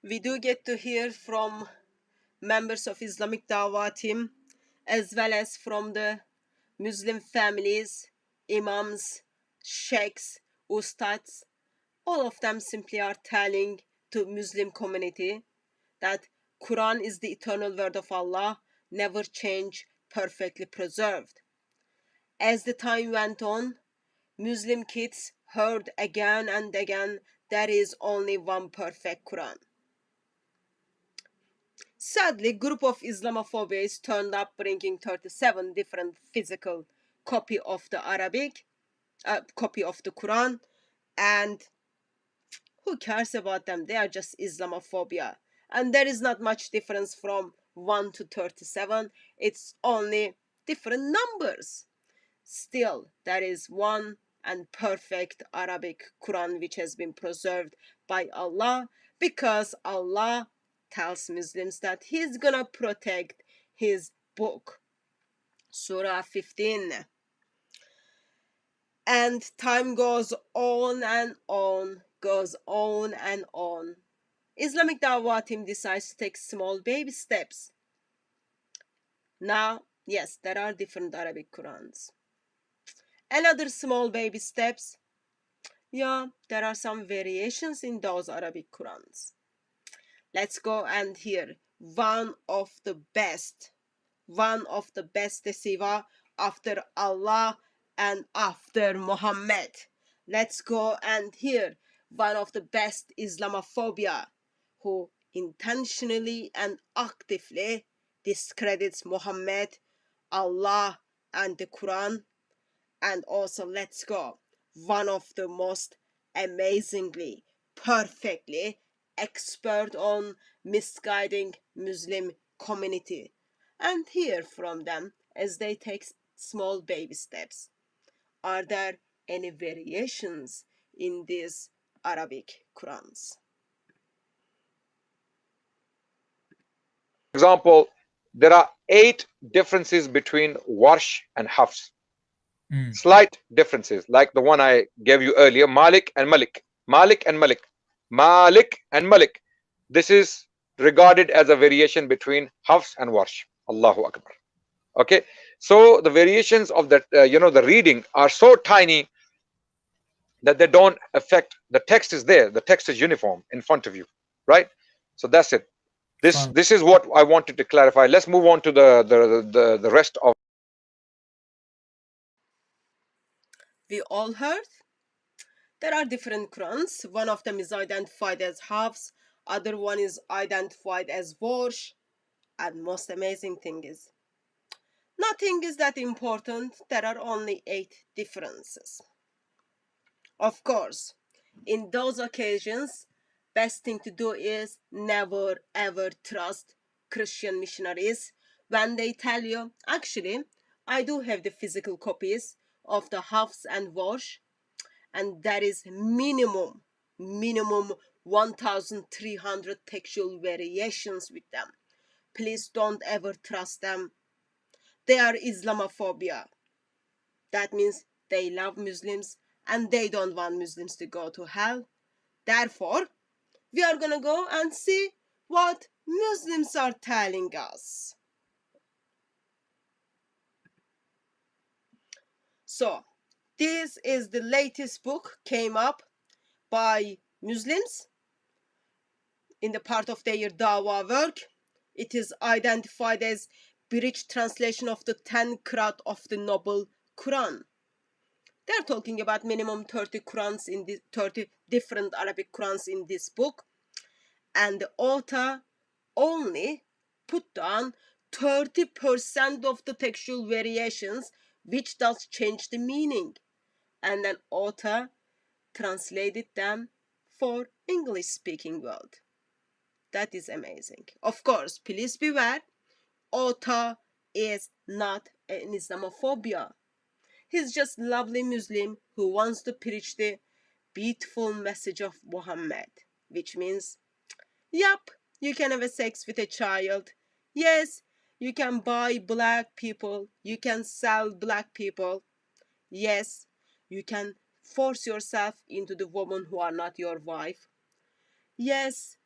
We do get to hear from members of Islamic Dawah team as well as from the Muslim families, imams, sheikhs, ustads. All of them simply are telling to Muslim community that Quran is the eternal word of Allah, never changed, perfectly preserved. As the time went on, Muslim kids heard again and again there is only one perfect Quran. Sadly, group of Islamophobes turned up bringing 37 different physical copy of the copy of the Quran, and who cares about them? They are just Islamophobia. And there is not much difference from 1 to 37. It's only different numbers. Still, there is one and perfect Arabic Quran which has been preserved by Allah, because Allah tells Muslims that He's gonna protect His book. Surah 15. And time goes on and on, goes on and on. Islamic Dawah team decides to take small baby steps. Now, yes, there are different Arabic Qurans. Another small baby steps. Yeah, there are some variations in those Arabic Qurans. Let's go and hear one of the best Siva after Allah and after Muhammad. Let's go and hear one of the best Islamophobia who intentionally and actively discredits Muhammad, Allah, and the Quran. And also, let's go, one of the most amazingly, perfectly expert on misguiding Muslim community, and hear from them as they take small baby steps. Are there any variations in these Arabic Qurans? Example, there are 8 differences between Warsh and Hafs. Slight differences, like the one I gave you earlier, Malik and Malik. Malik and Malik. Malik and Malik. This is regarded as a variation between Hafs and Warsh. Allahu Akbar. Okay, so the variations of that, the reading are so tiny that they don't affect the text. Is there, the text is uniform in front of you, right? So that's it. This is what I wanted to clarify. Let's move on to the rest of. We all heard? There are different Qurans. One of them is identified as Hafs, other one is identified as Warsh, and most amazing thing is, nothing is that important. There are only 8 differences. Of course, in those occasions, best thing to do is never ever trust Christian missionaries when they tell you, actually, I do have the physical copies of the Hafs and Warsh, and that is minimum 1,300 textual variations with them. Please don't ever trust them. They are Islamophobia. That means they love Muslims and they don't want Muslims to go to hell. Therefore, we are gonna go and see what Muslims are telling us. So, this is the latest book came up by Muslims in the part of their Dawah work. It is identified as British translation of the 10 Qiraat of the Noble Quran. They're talking about minimum 30 Qurans in the 30 different Arabic Qurans in this book, and the author only put down 30% of the textual variations, which does change the meaning, and then author translated them for English speaking world. That is amazing. Of course, please beware, author is not an Islamophobia. He's just lovely Muslim who wants to preach the beautiful message of Muhammad, which means, yup, you can have a sex with a child. Yes, you can buy black people. You can sell black people. Yes, you can force yourself into the women who are not your wife. Yes,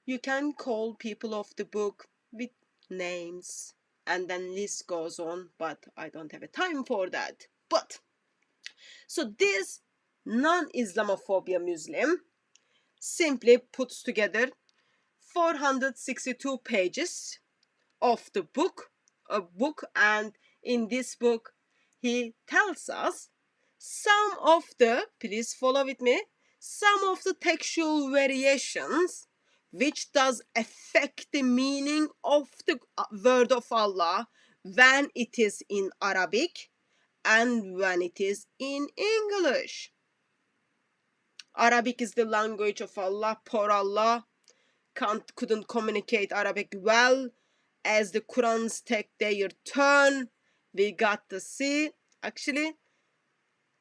You can call people of the book with names, and then list goes on, but I don't have a time for that. But so this non-Islamophobia Muslim simply puts together 462 pages of the book, and in this book he tells us some of the, please follow with me, some of the textual variations which does affect the meaning of the word of Allah when it is in Arabic and when it is in English. Arabic is the language of Allah. Poor Allah couldn't communicate Arabic well. As the Qurans take their turn, we got to see, actually,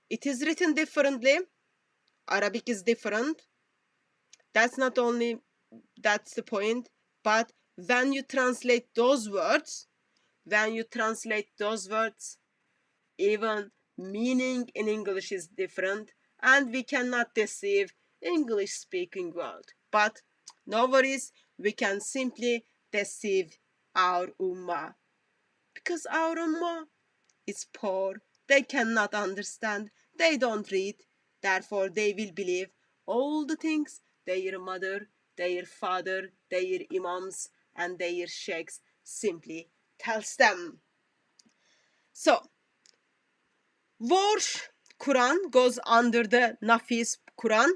it is written differently. Arabic is different. That's not only, that's the point, but when you translate those words, even meaning in English is different, and we cannot deceive English speaking world. But no worries, we can simply deceive our ummah, because our ummah is poor, they cannot understand, they don't read, therefore they will believe all the things their mother, their father, their imams and their sheikhs simply tells them. So Warsh Quran goes under the Nafis Quran,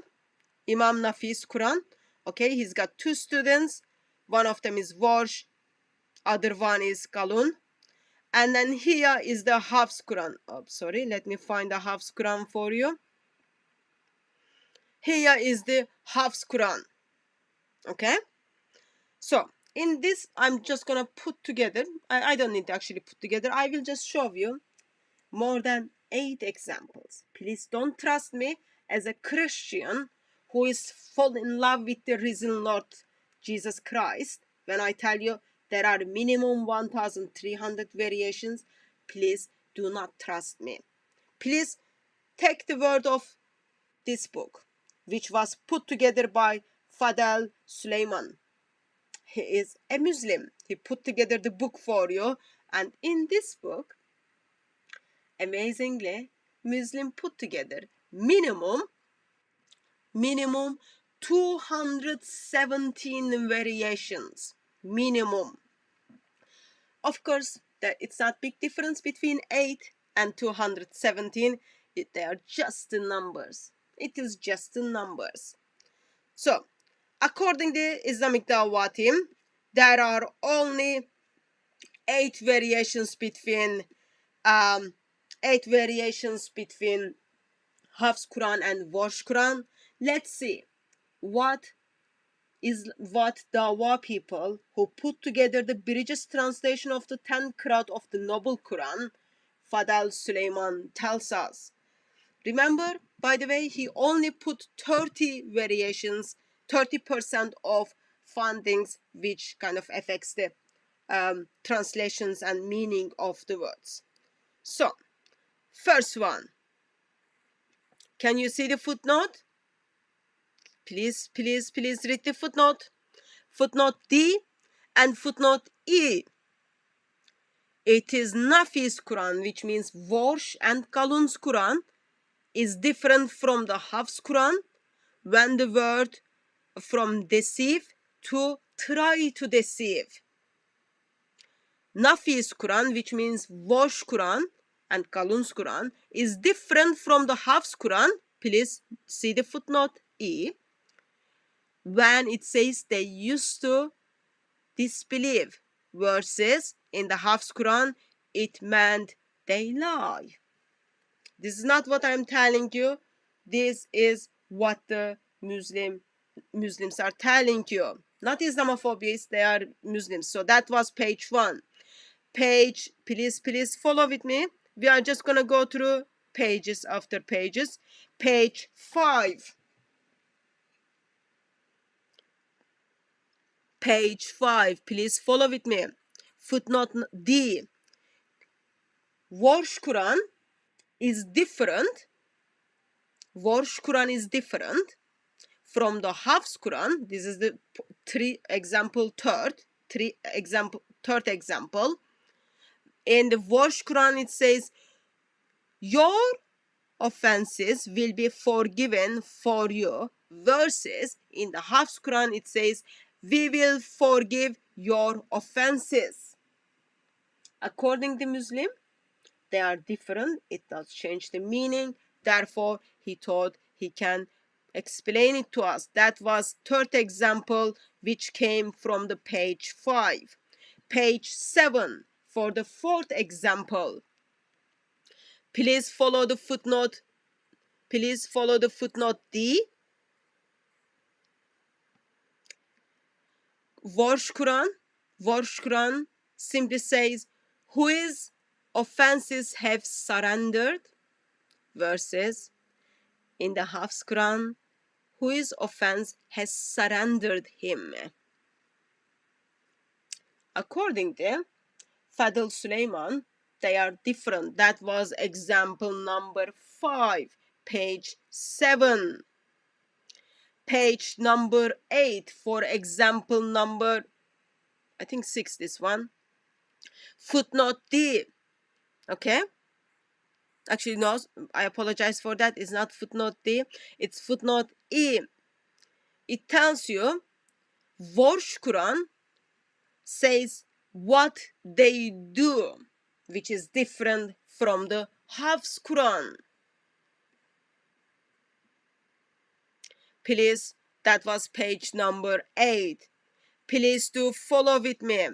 Imam Nafis Quran. Okay, he's got two students, one of them is Warsh, other one is Kalun. And then here is the Hafs Quran. Oh, sorry, let me find the Hafs Quran for you. Here is the Hafs Quran. Okay. So in this, I'm just gonna put together. I don't need to actually put together. I will just show you more than 8 examples. Please don't trust me as a Christian who is fall in love with the risen Lord Jesus Christ when I tell you there are minimum 1,300 variations. Please do not trust me. Please take the word of this book, which was put together by Fadel Suleiman. He is a Muslim. He put together the book for you, and in this book, amazingly, Muslim put together minimum 217 variations. Minimum. Of course, it's not big difference between 8 and 217. They are just the numbers. It is just the numbers. So, according to Islamic Dawah team, there are only 8 variations between 8 variations between Hafs Quran and Warsh Quran. Let's see what Dawah people who put together the British translation of the 10 Qiraat of the Noble Quran, Fadel Suleiman, tells us. Remember, by the way, he only put 30 variations, 30% of fundings, which kind of affects the translations and meaning of the words. So, first one. Can you see the footnote? Please read the footnote. Footnote D and footnote E. It is Nafis Quran, which means Warsh and Kalun's Quran is different from the Hafs Quran when the word from deceive to try to deceive. Nafis Quran, which means Warsh Quran and Kalun's Quran, is different from the Hafs Quran. Please see the footnote E. When it says they used to disbelieve, versus in the Hafs Quran, it meant they lie. This is not what I'm telling you. This is what the Muslims are telling you. Not Islamophobia, they are Muslims. So that was page 1. Page, please follow with me. We are just gonna go through pages after pages. Page 5. Page 5, please follow with me. Footnote D. Warsh Quran is different. Warsh Quran is different from the Hafs Quran. This is the third example. In the Warsh Quran, it says, your offenses will be forgiven for you, versus in the Hafs Quran it says, we will forgive your offenses. According to Muslim, they are different. It does change the meaning. Therefore, he thought he can explain it to us. That was third example, which came from the page 5. Page 7 for the fourth example. Please follow the footnote. Please follow the footnote D. Warsh Quran simply says, whose offenses have surrendered, versus in the Hafs Quran, whose offense has surrendered him. According to Fadl Suleiman, they are different. That was example number 5, page 7. Page number 8 for example number, I think 6, this one. Footnote D. Okay? Actually, no, I apologize for that. It's not footnote D. It's footnote E. It tells you, Warsh Quran says what they do, which is different from the Hafs Quran. Please, that was page number 8. Please do follow with me.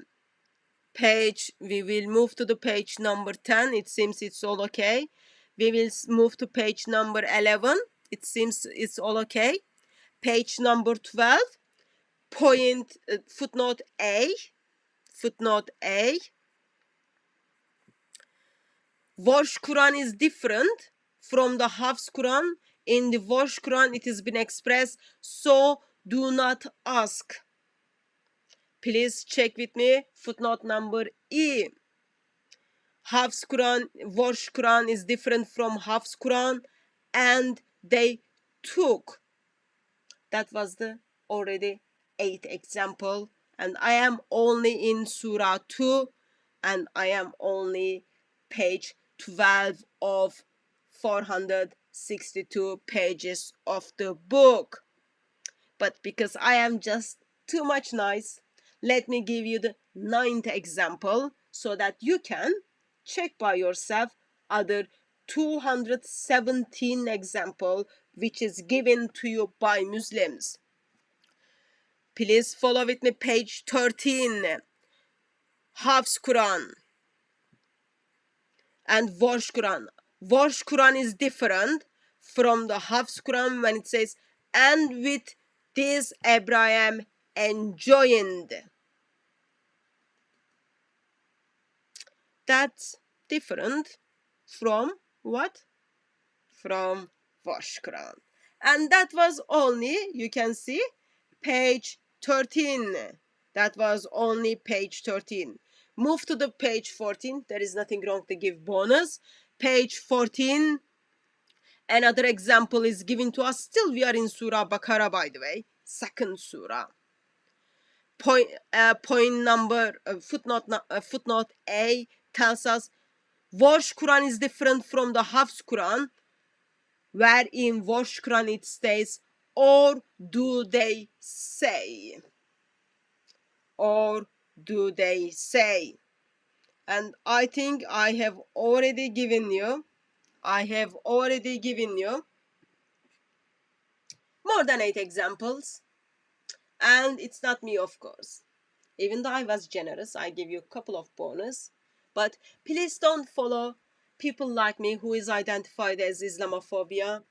We will move to the page number 10. It seems it's all okay. We will move to page number 11. It seems it's all okay. Page number 12. Footnote A. Warsh Quran is different from the Hafs Quran. In the Warsh Quran, it has been expressed, so do not ask. Please check with me. Footnote number E. Warsh Quran is different from Hafs Quran, and they took. That was the already 8th example, and I am only in Surah 2, and I am only page 12 of 462 pages of the book. But because I am just too much nice, let me give you the 9th example so that you can check by yourself other 217 example which is given to you by Muslims. Please follow with me, page 13. Hafs Quran and Warsh Quran. Warsh Quran is different from the Hafs Quran when it says, and with this Abraham enjoined. That's different from what? From Warsh Quran. And that was only, you can see, page 13. That was only page 13. Move to the page 14. There is nothing wrong to give bonus. Page 14. Another example is given to us. Still we are in Surah Baqarah, by the way. Second surah. Footnote A tells us Warsh Quran is different from the Hafs Quran, where in Warsh Quran it states, or do they say? Or do they say? And I think I have already given you more than 8 examples. And it's not me, of course. Even though I was generous, I give you a couple of bonus. But please don't follow people like me who is identified as Islamophobia.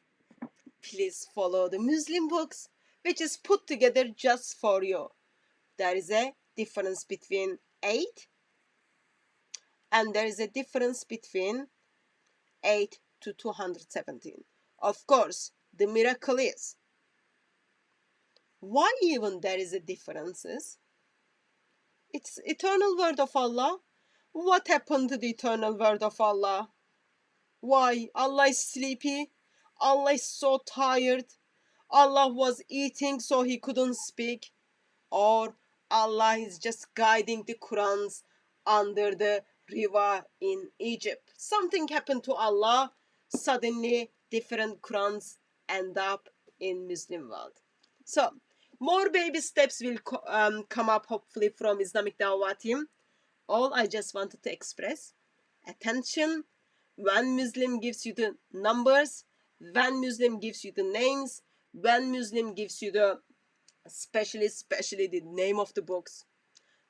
Please follow the Muslim books, which is put together just for you. There is a difference between 8 and there is a difference between 8 to 217. Of course, the miracle is, why even there is a differences? It's eternal word of Allah. What happened to the eternal word of Allah? Why? Allah is sleepy. Allah is so tired. Allah was eating so he couldn't speak, or Allah is just guiding the Qurans under the river in Egypt. Something happened to Allah, suddenly different Qurans end up in Muslim world. So more baby steps will come up hopefully from Islamic Dawah team. All I just wanted to express attention when Muslim gives you the numbers, when Muslim gives you the names, when Muslim gives you the especially the name of the books,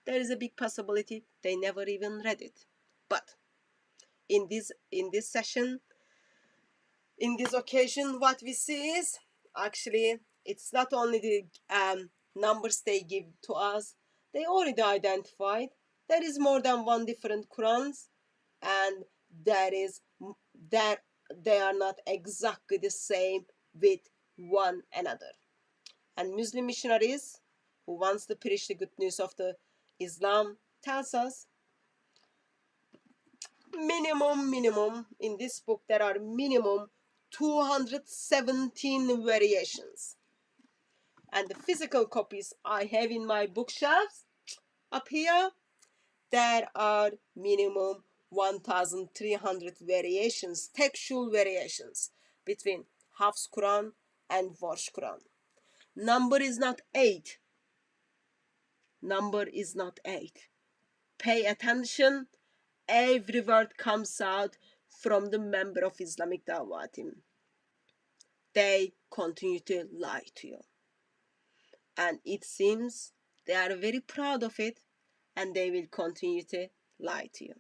there is a big possibility they never even read it. But in this session, in this occasion, what we see is actually it's not only the numbers they give to us, they already identified there is more than one different Qurans, and that they are not exactly the same with one another. And Muslim missionaries who wants to preach the good news of the Islam tells us minimum in this book there are minimum 217 variations. And the physical copies I have in my bookshelves up here, there are minimum 1,300 variations, textual variations between Hafs Quran and Warsh Quran. Number is not 8. Number is not 8. Pay attention. Every word comes out from the member of Islamic Dawah team. They continue to lie to you. And it seems they are very proud of it, and they will continue to lie to you.